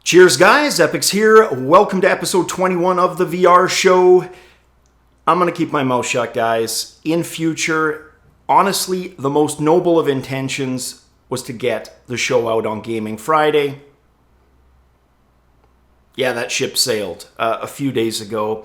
Cheers guys, Epix here. Welcome to episode 21 of the VR show. I'm going to keep my mouth shut, guys. In future, honestly, the most noble of intentions was to get the show out on Gaming Friday. Yeah, that ship sailed a few days ago.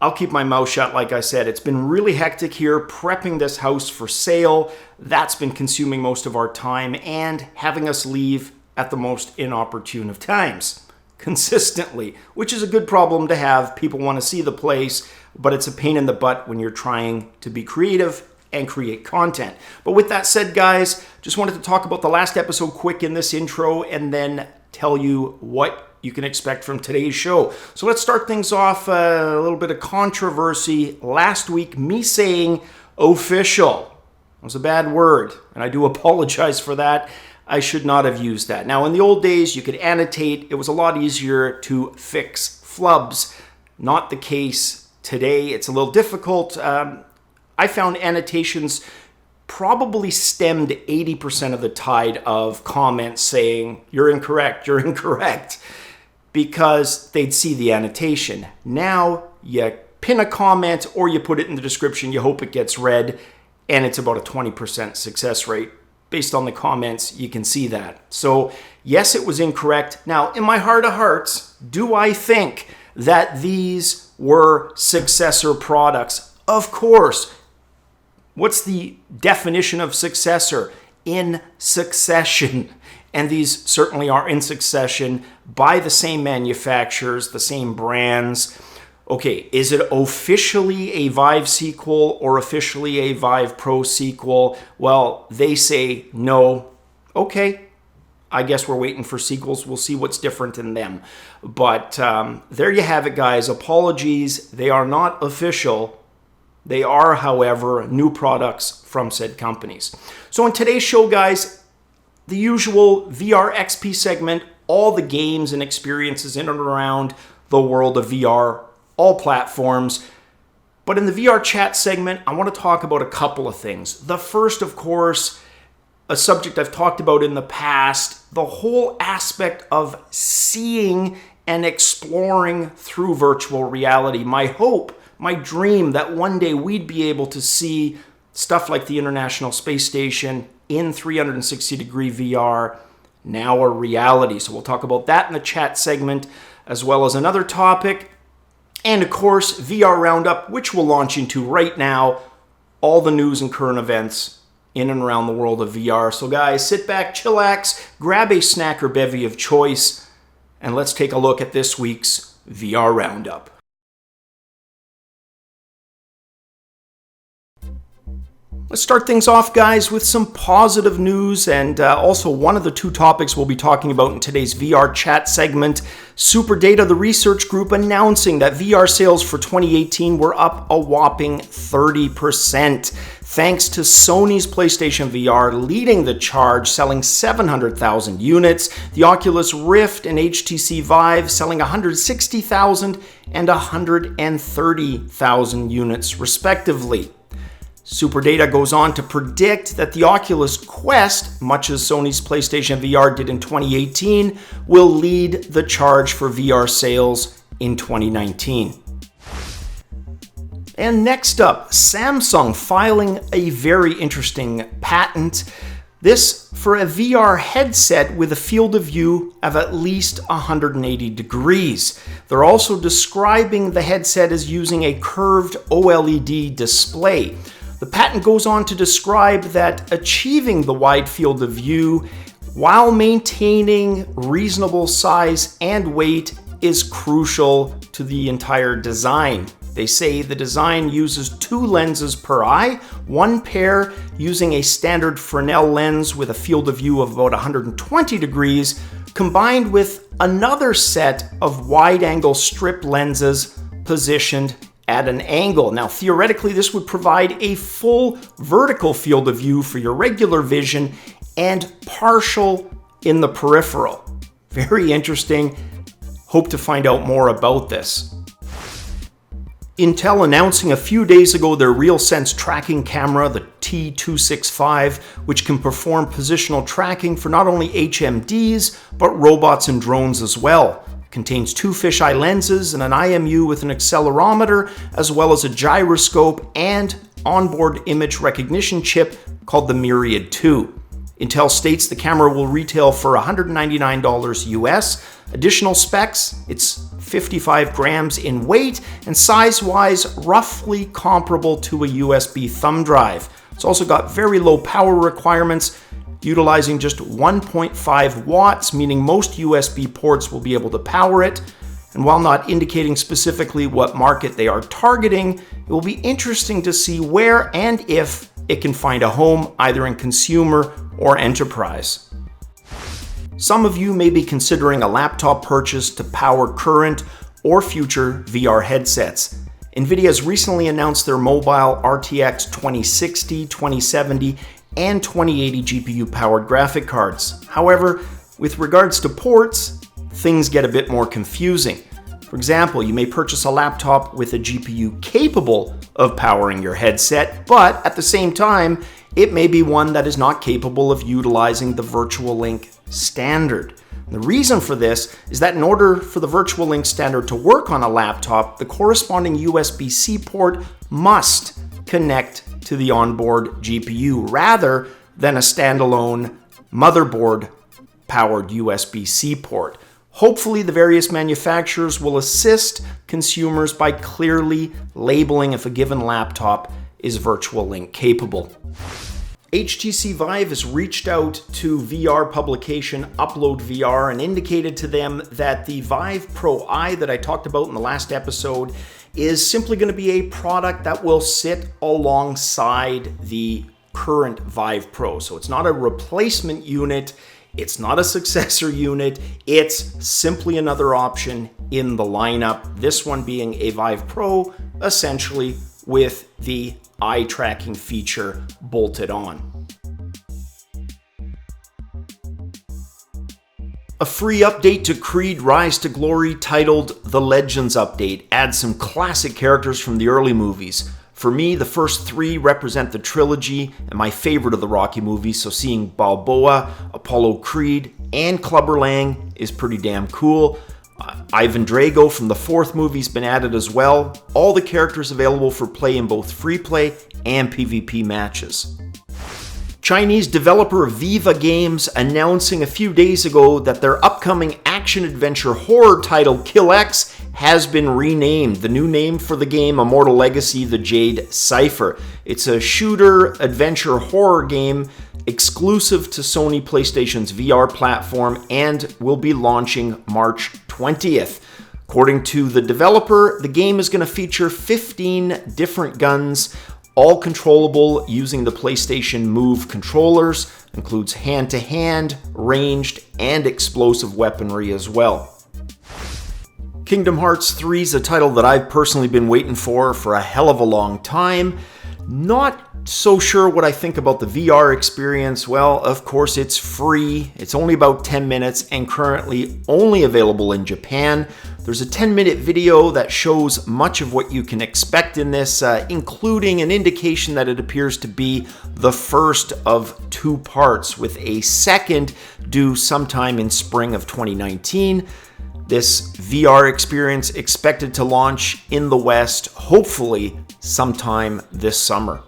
I'll keep my mouth shut, like I said. It's been really hectic here prepping this house for sale. That's been consuming most of our time and having us leave at the most inopportune of times, consistently, which is a good problem to have. People want to see the place, but it's a pain in the butt when you're trying to be creative and create content. But with that said, guys, just wanted to talk about the last episode quick in this intro and then tell you what you can expect from today's show. So let's start things off, a little bit of controversy. Last week, me saying official was a bad word, and I do apologize for that. I should not have used that. Now, in the old days, you could annotate. It was a lot easier to fix flubs. Not the case today. It's a little difficult. I found annotations probably stemmed 80% of the tide of comments saying, you're incorrect, because they'd see the annotation. Now, you pin a comment or you put it in the description, you hope it gets read, and it's about a 20% success rate. Based on the comments, you can see that. So, yes, it was incorrect. Now, in my heart of hearts, do I think that these were successor products? Of course. What's the definition of successor? In succession. And these certainly are in succession by the same manufacturers, the same brands. Okay, is it officially a Vive sequel or officially a Vive Pro sequel? Well, they say no. Okay, I guess we're waiting for sequels. We'll see what's different in them. But there you have it, guys. Apologies. They are not official. They are, however, new products from said companies. So in today's show, guys, the usual VR XP segment, all the games and experiences in and around the world of VR, all platforms. But in the VR chat segment, I want to talk about a couple of things. The first, of course, a subject I've talked about in the past, the whole aspect of seeing and exploring through virtual reality. My hope, my dream that one day we'd be able to see stuff like the International Space Station in 360-degree VR, now a reality. So we'll talk about that in the chat segment, as well as another topic. And of course, VR Roundup, which we'll launch into right now, all the news and current events in and around the world of VR. So guys, sit back, chillax, grab a snack or bevy of choice, and let's take a look at this week's VR Roundup. Let's start things off, guys, with some positive news, and also one of the two topics we'll be talking about in today's VR chat segment. SuperData, the research group, announcing that VR sales for 2018 were up a whopping 30%, thanks to Sony's PlayStation VR leading the charge, selling 700,000 units, the Oculus Rift and HTC Vive selling 160,000 and 130,000 units, respectively. SuperData goes on to predict that the Oculus Quest, much as Sony's PlayStation VR did in 2018, will lead the charge for VR sales in 2019. And next up, Samsung filing a very interesting patent. This for a VR headset with a field of view of at least 180 degrees. They're also describing the headset as using a curved OLED display. The patent goes on to describe that achieving the wide field of view while maintaining reasonable size and weight is crucial to the entire design. They say the design uses 2 lenses per eye, one pair using a standard Fresnel lens with a field of view of about 120 degrees, combined with another set of wide-angle strip lenses positioned at an angle. Now, theoretically, this would provide a full vertical field of view for your regular vision and partial in the peripheral. Very interesting. Hope to find out more about this. Intel announcing a few days ago their RealSense tracking camera, the T265, which can perform positional tracking for not only HMDs, but robots and drones as well. Contains 2 fisheye lenses and an IMU with an accelerometer, as well as a gyroscope and onboard image recognition chip called the Myriad-2. Intel states the camera will retail for $199 US. Additional specs, it's 55 grams in weight and size-wise roughly comparable to a USB thumb drive. It's also got very low power requirements, utilizing just 1.5 watts, meaning most USB ports will be able to power it. And while not indicating specifically what market they are targeting, it will be interesting to see where and if it can find a home either in consumer or enterprise. Some of you may be considering a laptop purchase to power current or future VR headsets. NVIDIA has recently announced their mobile RTX 2060, 2070, and 2080 GPU-powered graphic cards. However, with regards to ports, things get a bit more confusing. For example, you may purchase a laptop with a GPU capable of powering your headset, but at the same time, it may be one that is not capable of utilizing the Virtual Link standard. The reason for this is that in order for the Virtual Link standard to work on a laptop, the corresponding USB-C port must connect to the onboard GPU rather than a standalone motherboard-powered USB-C port. Hopefully, the various manufacturers will assist consumers by clearly labeling if a given laptop is Virtual Link capable. HTC Vive has reached out to VR publication Upload VR and indicated to them that the Vive Pro I that I talked about in the last episode is simply going to be a product that will sit alongside the current Vive Pro. So it's not a replacement unit, it's not a successor unit, it's simply another option in the lineup. This one being a Vive Pro, essentially with the eye tracking feature bolted on. A free update to Creed Rise to Glory titled The Legends Update adds some classic characters from the early movies. For me, the first 3 represent the trilogy and my favorite of the Rocky movies, so seeing Balboa, Apollo Creed, and Clubber Lang is pretty damn cool. Ivan Drago from the 4th movie's been added as well. All the characters available for play in both free play and PvP matches. Chinese developer Vive Games announcing a few days ago that their upcoming action-adventure horror title KILLX has been renamed. The new name for the game, Immortal Legacy: The Jade CYPHER. It's a shooter adventure horror game exclusive to Sony PlayStation's VR platform and will be launching March 20th. According to the developer, the game is going to feature 15 different guns, all controllable using the PlayStation Move controllers. Includes hand-to-hand, ranged, and explosive weaponry as well. Kingdom Hearts 3 is a title that I've personally been waiting for a hell of a long time. Not so sure what I think about the VR experience. Well, of course, it's free. It's only about 10 minutes and currently only available in Japan. There's a 10-minute video that shows much of what you can expect in this, including an indication that it appears to be the first of 2 parts, with a second due sometime in spring of 2019. This VR experience expected to launch in the West, hopefully sometime this summer.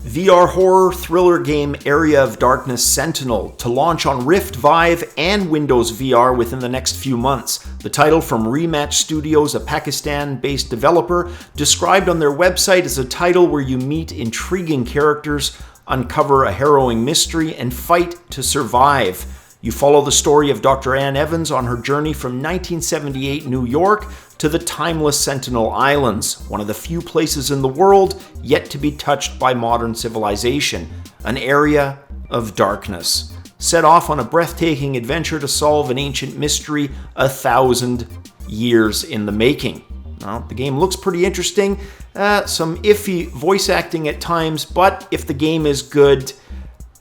VR horror thriller game Area of Darkness Sentinel to launch on Rift Vive and Windows VR within the next few months. The title from Rematch Studios, a Pakistan-based developer, described on their website as a title where you meet intriguing characters, uncover a harrowing mystery, and fight to survive. You follow the story of Dr. Ann Evans on her journey from 1978 New York to the timeless Sentinel Islands, one of the few places in the world yet to be touched by modern civilization, an area of darkness. Set off on a breathtaking adventure to solve an ancient mystery 1,000 years in the making. Now, the game looks pretty interesting, some iffy voice acting at times, but if the game is good,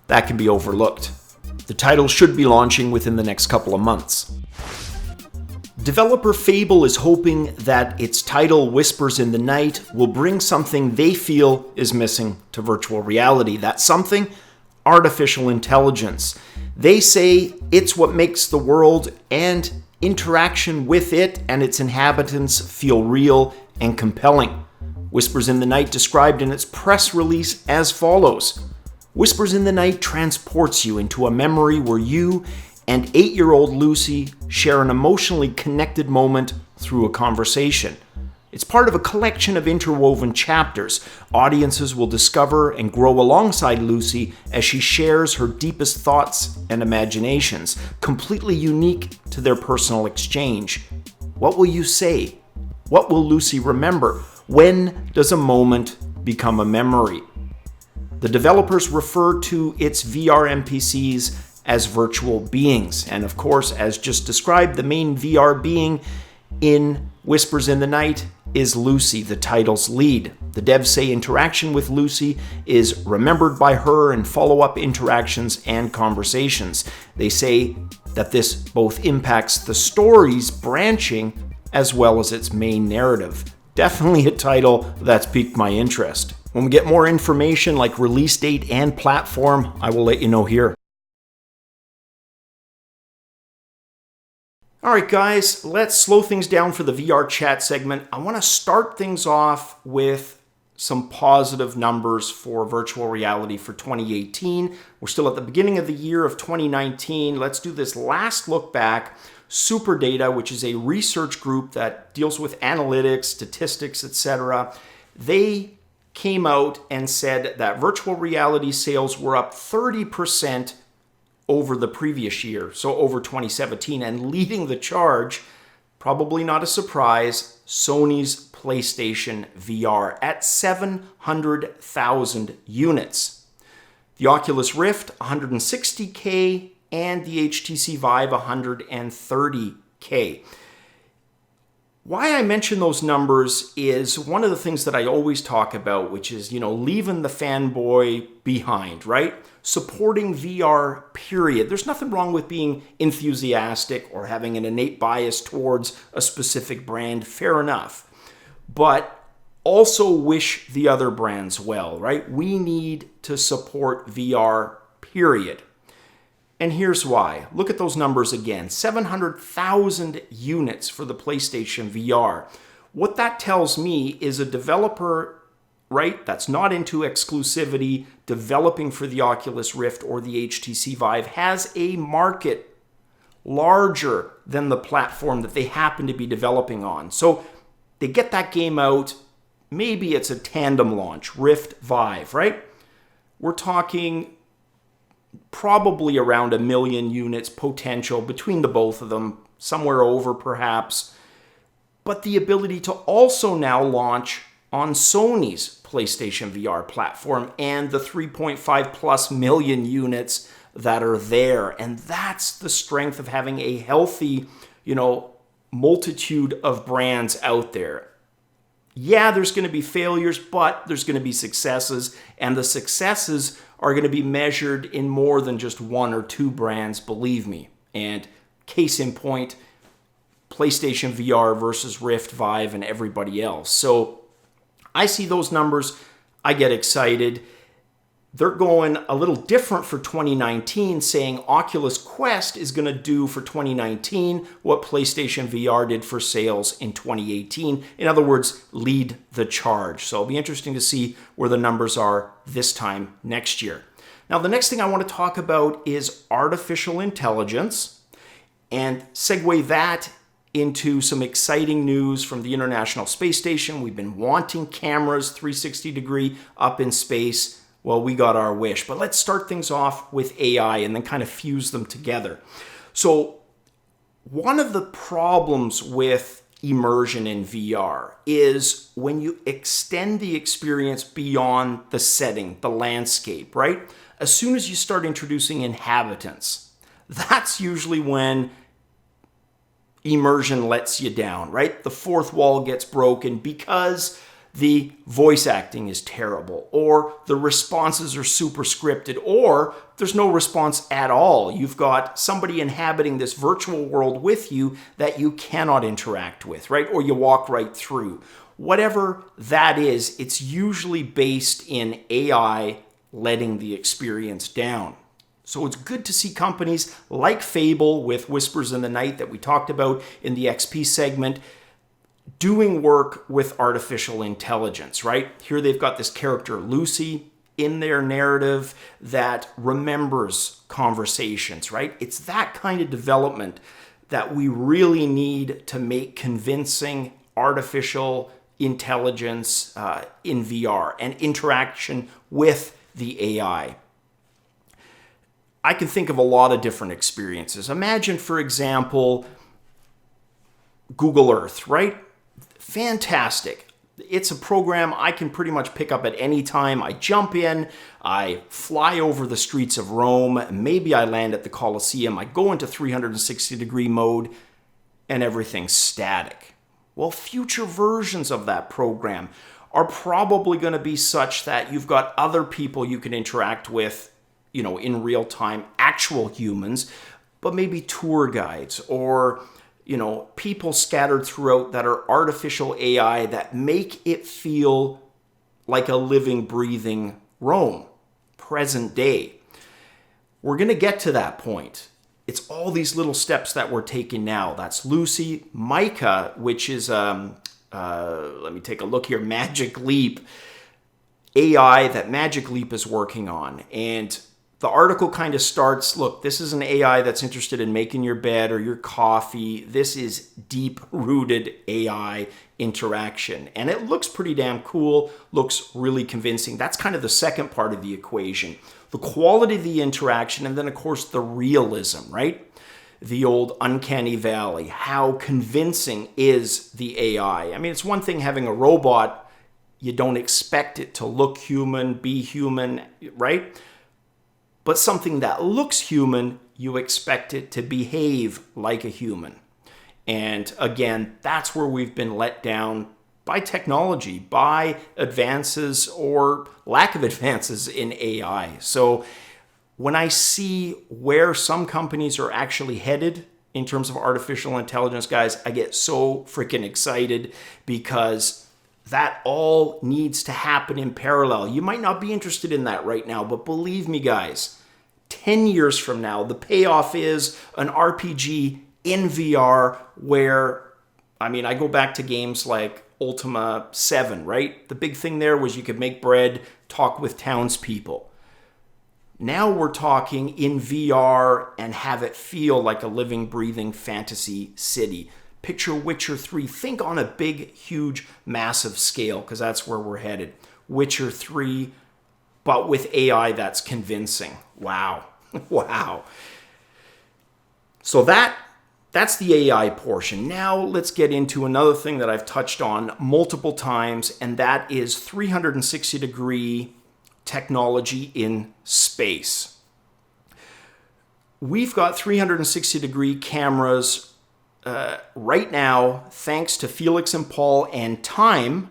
that can be overlooked. The title should be launching within the next couple of months. Developer Fable is hoping that its title, Whispers in the Night, will bring something they feel is missing to virtual reality. That something? Artificial intelligence. They say it's what makes the world and interaction with it and its inhabitants feel real and compelling. Whispers in the Night described in its press release as follows. Whispers in the Night transports you into a memory where you and 8-year-old Lucy share an emotionally connected moment through a conversation. It's part of a collection of interwoven chapters. Audiences will discover and grow alongside Lucy as she shares her deepest thoughts and imaginations, completely unique to their personal exchange. What will you say? What will Lucy remember? When does a moment become a memory? The developers refer to its VR NPCs as virtual beings. And of course, as just described, the main VR being in Whispers in the Night is Lucy, the title's lead. The devs say interaction with Lucy is remembered by her in follow-up interactions and conversations. They say that this both impacts the story's branching as well as its main narrative. Definitely a title that's piqued my interest. When we get more information like release date and platform, I will let you know here. All right, guys, let's slow things down for the VR chat segment. I want to start things off with some positive numbers for virtual reality for 2018. We're still at the beginning of the year of 2019. Let's do this last look back. SuperData, which is a research group that deals with analytics, statistics, etc., they came out and said that virtual reality sales were up 30% over the previous year, so over 2017, and leading the charge, probably not a surprise, Sony's PlayStation VR at 700,000 units. The Oculus Rift, 160K, and the HTC Vive, 130K. Why I mention those numbers is one of the things that I always talk about, which is, leaving the fanboy behind, right? Supporting VR, period. There's nothing wrong with being enthusiastic or having an innate bias towards a specific brand, fair enough. But also wish the other brands well, right? We need to support VR, period. And here's why. Look at those numbers again. 700,000 units for the PlayStation VR. What that tells me is a developer, right, that's not into exclusivity, developing for the Oculus Rift or the HTC Vive, has a market larger than the platform that they happen to be developing on. So they get that game out. Maybe it's a tandem launch, Rift Vive, right? We're talking probably around 1 million units potential between the both of them, somewhere over perhaps. But the ability to also now launch on Sony's PlayStation VR platform and the 3.5 plus million units that are there. And that's the strength of having a healthy, multitude of brands out there. Yeah, there's going to be failures, but there's going to be successes, and the successes are going to be measured in more than just one or two brands, believe me. And case in point, PlayStation VR versus Rift, Vive, and everybody else. So I see those numbers, I get excited. They're going a little different for 2019, saying Oculus Quest is going to do for 2019 what PlayStation VR did for sales in 2018. In other words, lead the charge. So it'll be interesting to see where the numbers are this time next year. Now, the next thing I want to talk about is artificial intelligence and segue that into some exciting news from the International Space Station. We've been wanting cameras 360-degree up in space. Well, we got our wish. But let's start things off with AI and then kind of fuse them together. So one of the problems with immersion in VR is when you extend the experience beyond the setting, the landscape, right? As soon as you start introducing inhabitants, that's usually when immersion lets you down, right? The fourth wall gets broken because the voice acting is terrible, or the responses are super scripted, or there's no response at all. You've got somebody inhabiting this virtual world with you that you cannot interact with, right? Or you walk right through. Whatever that is, it's usually based in AI letting the experience down. So it's good to see companies like Fable with Whispers in the Night that we talked about in the XP segment doing work with artificial intelligence, right? Here they've got this character, Lucy, in their narrative that remembers conversations, right? It's that kind of development that we really need to make convincing artificial intelligence in VR and interaction with the AI. I can think of a lot of different experiences. Imagine, for example, Google Earth, right? Fantastic. It's a program I can pretty much pick up at any time. I jump in, I fly over the streets of Rome, maybe I land at the Colosseum, I go into 360-degree mode, and everything's static. Well, future versions of that program are probably going to be such that you've got other people you can interact with, in real time, actual humans, but maybe tour guides or people scattered throughout that are artificial AI that make it feel like a living, breathing Rome, present day. We're going to get to that point. It's all these little steps that we're taking now. That's Lucy, Micah, which is, let me take a look here, Magic Leap AI that Magic Leap is working on. And the article kind of starts, look, this is an AI that's interested in making your bed or your coffee. This is deep-rooted AI interaction. And it looks pretty damn cool, looks really convincing. That's kind of the second part of the equation. The quality of the interaction, and then, of course, the realism, right? The old uncanny valley. How convincing is the AI? I mean, it's one thing having a robot. You don't expect it to look human, be human, right? But something that looks human, you expect it to behave like a human. And again, that's where we've been let down by technology, by advances or lack of advances in AI. So when I see where some companies are actually headed in terms of artificial intelligence, guys, I get so freaking excited because that all needs to happen in parallel. You might not be interested in that right now, but believe me, guys, 10 years from now, the payoff is an RPG in VR where, I go back to games like Ultima 7, right? The big thing there was you could make bread, talk with townspeople. Now we're talking in VR and have it feel like a living, breathing fantasy city. Picture Witcher 3. Think on a big, huge, massive scale, because that's where we're headed. Witcher 3, but with AI that's convincing. Wow. Wow. So that's the AI portion. Now let's get into another thing that I've touched on multiple times, and that is 360-degree technology in space. We've got 360-degree cameras right now, thanks to Felix and Paul and Time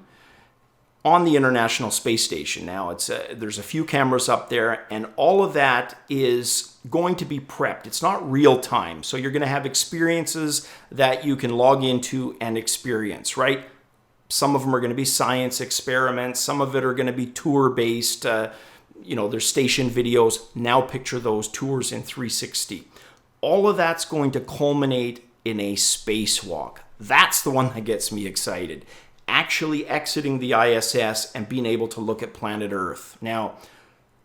on the International Space Station. Now, there's a few cameras up there, and all of that is going to be prepped. It's not real time, so you're going to have experiences that you can log into and experience, right? Some of them are going to be science experiments. Some of it are going to be tour-based. There's station videos. Now picture those tours in 360. All of that's going to culminate in a spacewalk. That's the one that gets me excited. Actually exiting the ISS and being able to look at planet Earth. Now,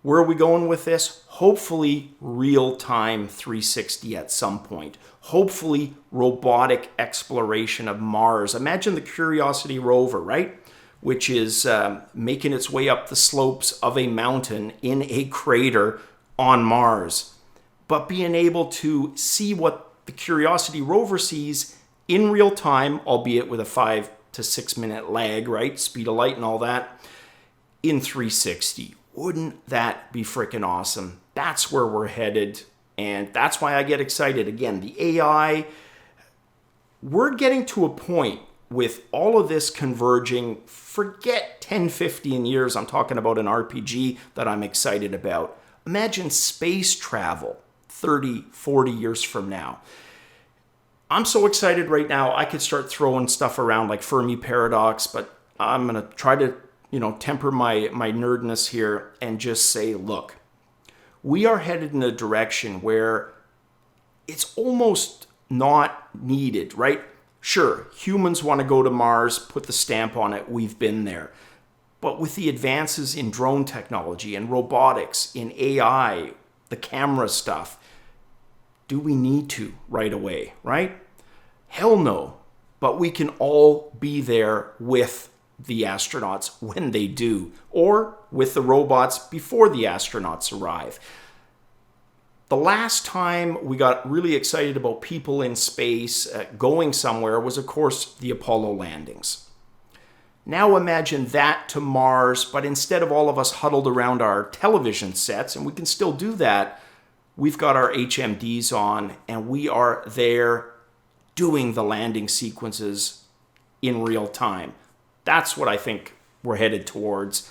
where are we going with this? Hopefully real-time 360 at some point. Hopefully robotic exploration of Mars. Imagine the Curiosity rover, right? Which is making its way up the slopes of a mountain in a crater on Mars. But being able to see what the Curiosity rover sees in real time, albeit with a 5 to 6 minute lag, right? Speed of light and all that, in 360. Wouldn't that be freaking awesome? That's where we're headed, and that's why I get excited. Again, the AI, we're getting to a point with all of this converging, forget 10, 15 years. I'm talking about an RPG that I'm excited about. Imagine space travel 30, 40 years from now. I'm so excited right now, I could start throwing stuff around like Fermi paradox, but I'm going to try to, temper my nerdness here and just say, look, we are headed in a direction where it's almost not needed, right? Sure, humans want to go to Mars, put the stamp on it, we've been there. But with the advances in drone technology and robotics, in AI, the camera stuff, do we need to right away, right? Hell no. But we can all be there with the astronauts when they do, or with the robots before the astronauts arrive. The last time we got really excited about people in space going somewhere was, of course, the Apollo landings. Now imagine that to Mars, but instead of all of us huddled around our television sets, and we can still do that, we've got our HMDs on, and we are there doing the landing sequences in real time. That's what I think we're headed towards.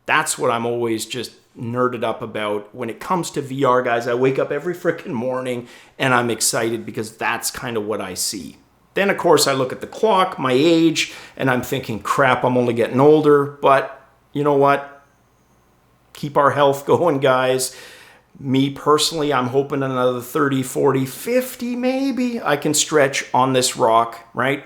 That's what I'm always just nerded up about. When it comes to VR, guys, I wake up every freaking morning and I'm excited because that's kind of what I see. Then, of course, I look at the clock, my age, and I'm thinking, crap, I'm only getting older. But you know what? Keep our health going, guys. Me personally, I'm hoping another 30, 40, 50 maybe I can stretch on this rock, right?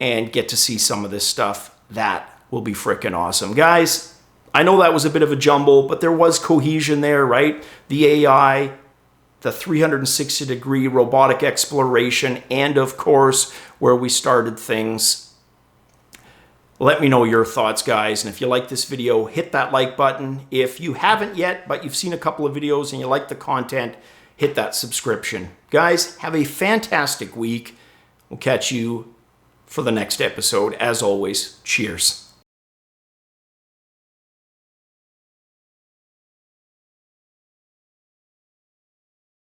And get to see some of this stuff. That will be freaking awesome. Guys, I know that was a bit of a jumble, but there was cohesion there, right? The AI, the 360-degree robotic exploration, and of course, where we started things. Let me know your thoughts, guys. And if you like this video, hit that like button. If you haven't yet, but you've seen a couple of videos and you like the content, hit that subscription. Guys, have a fantastic week. We'll catch you for the next episode. As always, cheers.